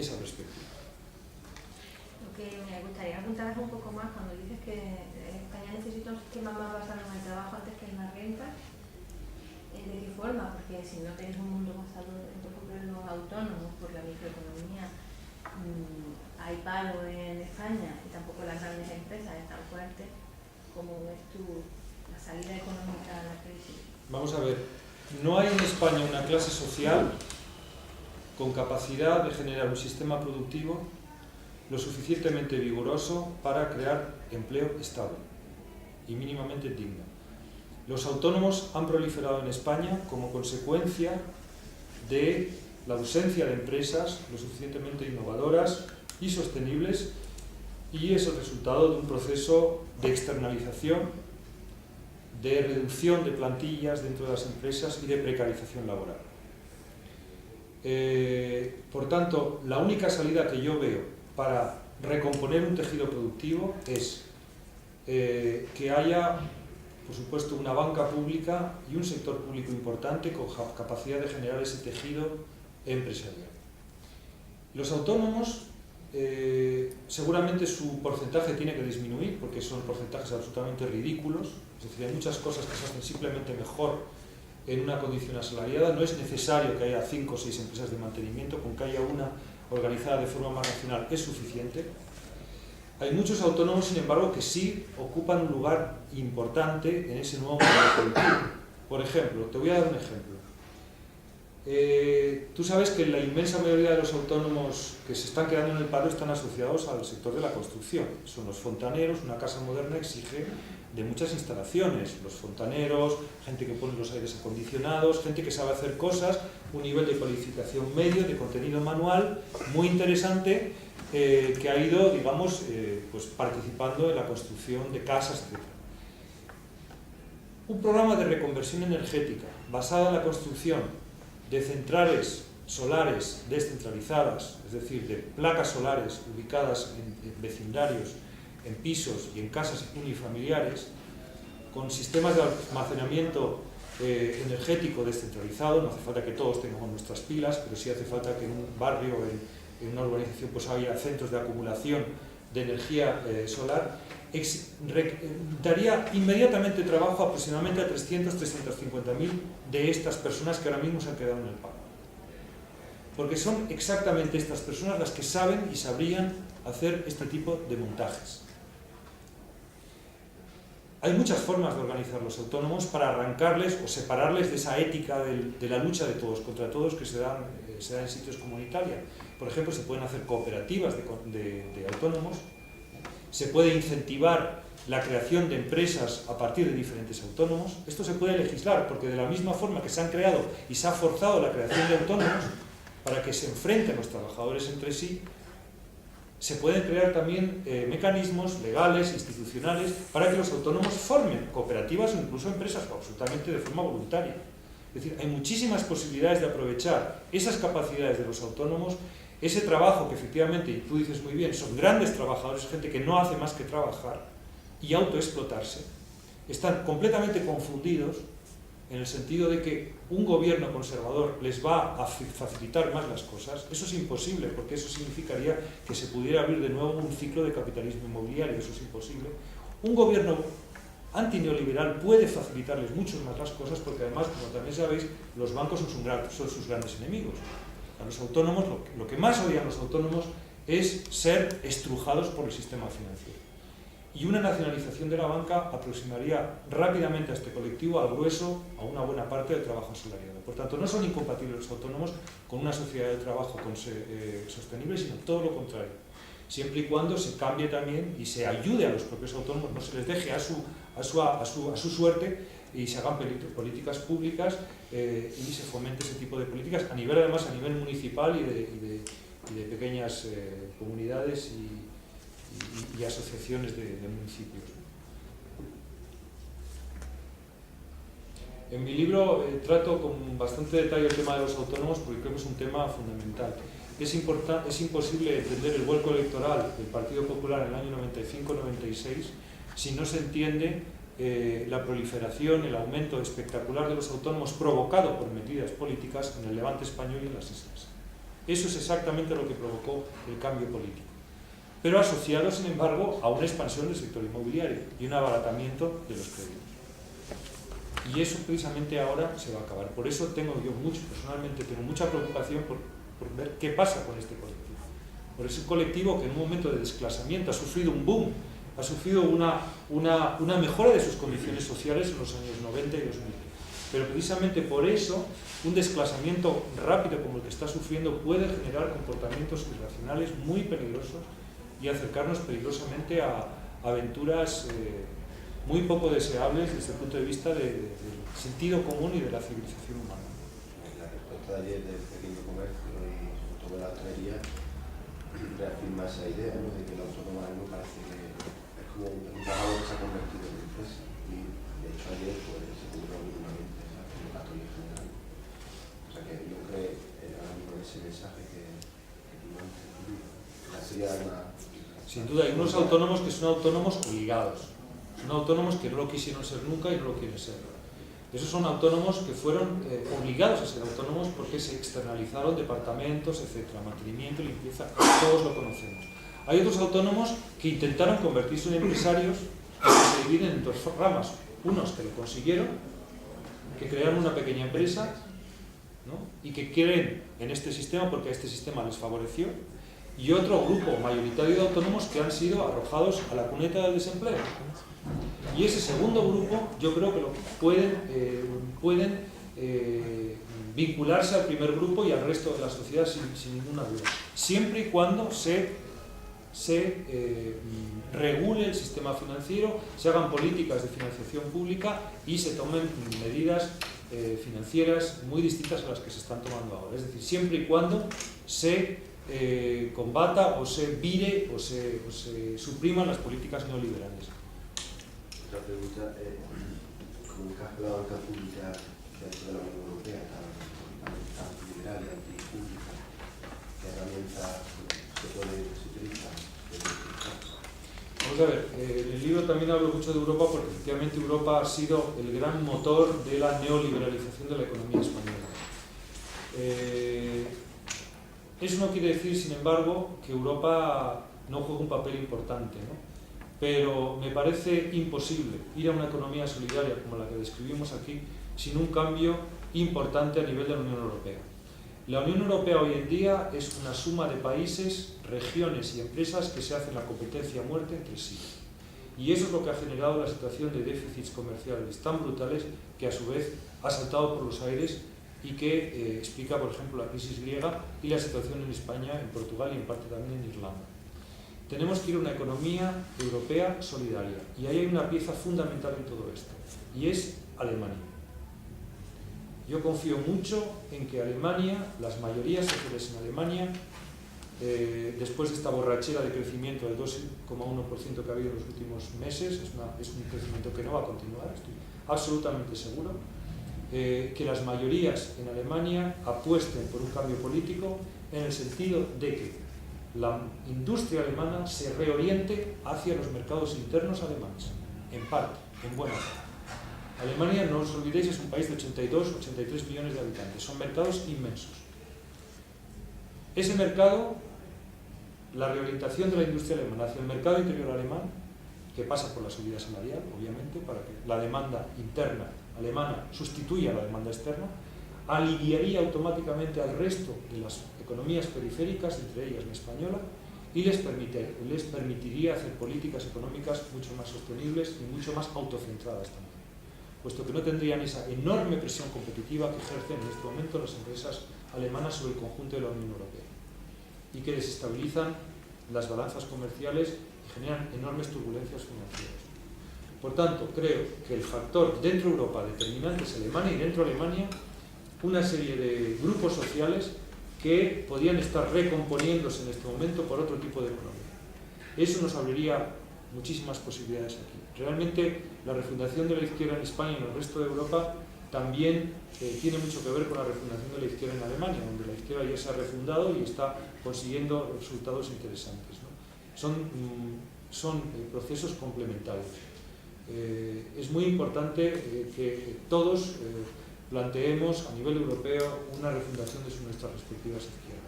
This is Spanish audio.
esa perspectiva. Lo que me gustaría preguntar un poco más, cuando dices que España necesita un sistema más basado en el trabajo antes que en la renta, ¿de qué forma? Porque si no tenéis un mundo basado por ejemplo en los autónomos, por la microeconomía, hay paro en España y tampoco las grandes empresas están fuertes. ¿Cómo ves tú la salida económica a la crisis? Vamos a ver, no hay en España una clase social con capacidad de generar un sistema productivo lo suficientemente vigoroso para crear empleo estable y mínimamente digno. Los autónomos han proliferado en España como consecuencia de la ausencia de empresas lo suficientemente innovadoras y sostenibles, y es el resultado de un proceso de externalización, de reducción de plantillas dentro de las empresas y de precarización laboral. Por tanto, la única salida que yo veo para recomponer un tejido productivo es que haya, por supuesto, una banca pública y un sector público importante con capacidad de generar ese tejido empresarial. Los autónomos, seguramente su porcentaje tiene que disminuir porque son porcentajes absolutamente ridículos, es decir, hay muchas cosas que se hacen simplemente mejor en una condición asalariada. No es necesario que haya 5 o 6 empresas de mantenimiento, con que haya una organizada de forma más racional es suficiente. Hay muchos autónomos, sin embargo, que sí ocupan un lugar importante en ese nuevo modelo productivo. Por ejemplo, te voy a dar un ejemplo. Tú sabes que la inmensa mayoría de los autónomos que se están quedando en el paro están asociados al sector de la construcción. Son los fontaneros. Una casa moderna exige de muchas instalaciones. Los fontaneros, gente que pone los aires acondicionados, gente que sabe hacer cosas, un nivel de cualificación medio, de contenido manual muy interesante, que ha ido, digamos, pues participando en la construcción de casas, etc. Un programa de reconversión energética basada en la construcción de centrales solares descentralizadas, es decir, de placas solares ubicadas en vecindarios, en pisos y en casas unifamiliares, con sistemas de almacenamiento energético descentralizado. No hace falta que todos tengamos nuestras pilas, pero sí hace falta que en un barrio, en una urbanización, pues haya centros de acumulación de energía solar. Daría inmediatamente trabajo aproximadamente a 300-350.000 de estas personas que ahora mismo se han quedado en el paro. Porque son exactamente estas personas las que saben y sabrían hacer este tipo de montajes. Hay muchas formas de organizar los autónomos para arrancarles o separarles de esa ética de la lucha de todos contra todos que se da en sitios como Italia. Por ejemplo, se pueden hacer cooperativas de autónomos. Se puede incentivar la creación de empresas a partir de diferentes autónomos. Esto se puede legislar, porque de la misma forma que se han creado y se ha forzado la creación de autónomos para que se enfrenten los trabajadores entre sí, se pueden crear también mecanismos legales, institucionales, para que los autónomos formen cooperativas o incluso empresas, absolutamente de forma voluntaria. Es decir, hay muchísimas posibilidades de aprovechar esas capacidades de los autónomos, ese trabajo que efectivamente, y tú dices muy bien, son grandes trabajadores, gente que no hace más que trabajar y autoexplotarse. Están completamente confundidos en el sentido de que un gobierno conservador les va a facilitar más las cosas. Eso es imposible, porque eso significaría que se pudiera abrir de nuevo un ciclo de capitalismo inmobiliario. Eso es imposible. Un gobierno antineoliberal puede facilitarles mucho más las cosas, porque además, como también sabéis, los bancos son sus grandes enemigos. A los autónomos, lo que más odian los autónomos es ser estrujados por el sistema financiero. Y una nacionalización de la banca aproximaría rápidamente a este colectivo al grueso, a una buena parte del trabajo asalariado. Por tanto, no son incompatibles los autónomos con una sociedad de trabajo sostenible, sino todo lo contrario. Siempre y cuando se cambie también y se ayude a los propios autónomos, no se les deje a su suerte, y se hagan políticas públicas y se fomente ese tipo de políticas a nivel, además, a nivel municipal y de pequeñas comunidades y asociaciones de municipios. En mi libro trato con bastante detalle el tema de los autónomos, porque creo que es un tema fundamental. Es imposible entender el vuelco electoral del Partido Popular en el año 95-96 si no se entiende la proliferación, el aumento espectacular de los autónomos provocado por medidas políticas en el Levante español y en las islas. Eso es exactamente lo que provocó el cambio político. Pero asociado, sin embargo, a una expansión del sector inmobiliario y un abaratamiento de los créditos. Y eso precisamente ahora se va a acabar. Por eso personalmente tengo mucha preocupación por ver qué pasa con este colectivo. Por ese colectivo que en un momento de desclasamiento ha sufrido un boom, ha sufrido una mejora de sus condiciones sociales en los años 90 y 2000. Pero precisamente por eso, un desclasamiento rápido como el que está sufriendo puede generar comportamientos irracionales muy peligrosos y acercarnos peligrosamente a aventuras muy poco deseables desde el punto de vista del sentido común y de la civilización humana. La respuesta de ayer del pequeño comercio y sobre todo de la hostelería reafirma esa idea, ¿no?, de que el autónomo parece que es como un trabajo que se ha convertido en empresa. Y de hecho ayer pues, se publicó mínimamente esa convocatoria general. O sea que yo creo ahora mismo ese mensaje que tú antes la sería una... Sin duda, hay unos autónomos que son autónomos obligados. Son autónomos que no lo quisieron ser nunca y no lo quieren ser. Esos son autónomos que fueron obligados a ser autónomos porque se externalizaron departamentos, etcétera, mantenimiento, limpieza, todos lo conocemos. Hay otros autónomos que intentaron convertirse en empresarios, que se dividen en dos ramas. Unos que lo consiguieron, que crearon una pequeña empresa, ¿no?, y que creen en este sistema porque a este sistema les favoreció, y otro grupo mayoritario de autónomos que han sido arrojados a la cuneta del desempleo. Y ese segundo grupo yo creo que pueden vincularse al primer grupo y al resto de la sociedad sin ninguna duda, siempre y cuando se regule el sistema financiero, se hagan políticas de financiación pública y se tomen medidas financieras muy distintas a las que se están tomando ahora. Es decir, siempre y cuando se combata o se vire o se supriman las políticas neoliberales. Otra pregunta, ¿cómo encaja la banca pública dentro de la Unión Europea, tan liberal y antipública? ¿Qué herramientas se utilizan? Vamos a ver, en el libro también hablo mucho de Europa porque efectivamente Europa ha sido el gran motor de la neoliberalización de la economía española. Eso no quiere decir, sin embargo, que Europa no juegue un papel importante, ¿no? Pero me parece imposible ir a una economía solidaria como la que describimos aquí sin un cambio importante a nivel de la Unión Europea. La Unión Europea hoy en día es una suma de países, regiones y empresas que se hacen la competencia a muerte entre sí. Y eso es lo que ha generado la situación de déficits comerciales tan brutales que a su vez ha saltado por los aires y que explica, por ejemplo, la crisis griega y la situación en España, en Portugal y en parte también en Irlanda. Tenemos que ir a una economía europea solidaria y ahí hay una pieza fundamental en todo esto y es Alemania. Yo confío mucho en que Alemania, las mayorías sociales en Alemania, después de esta borrachera de crecimiento del 2,1% que ha habido en los últimos meses, es un crecimiento que no va a continuar, estoy absolutamente seguro, que las mayorías en Alemania apuesten por un cambio político en el sentido de que la industria alemana se reoriente hacia los mercados internos alemanes, en parte, en buena parte. Alemania, no os olvidéis, es un país de 83 millones de habitantes, son mercados inmensos. Ese mercado, la reorientación de la industria alemana hacia el mercado interior alemán, que pasa por la subida salarial, obviamente, para que la demanda interna alemana sustituya a la demanda externa, aliviaría automáticamente al resto de las economías periféricas, entre ellas la española, y les permitiría hacer políticas económicas mucho más sostenibles y mucho más autocentradas también, puesto que no tendrían esa enorme presión competitiva que ejercen en este momento las empresas alemanas sobre el conjunto de la Unión Europea y que desestabilizan las balanzas comerciales y generan enormes turbulencias financieras. Por tanto, creo que el factor dentro de Europa determinante es Alemania y dentro de Alemania una serie de grupos sociales que podían estar recomponiéndose en este momento por otro tipo de economía. Eso nos abriría muchísimas posibilidades aquí. Realmente la refundación de la izquierda en España y en el resto de Europa también tiene mucho que ver con la refundación de la izquierda en Alemania, donde la izquierda ya se ha refundado y está consiguiendo resultados interesantes, ¿no? Son procesos complementarios. Es muy importante que todos planteemos a nivel europeo una refundación de nuestras respectivas izquierdas.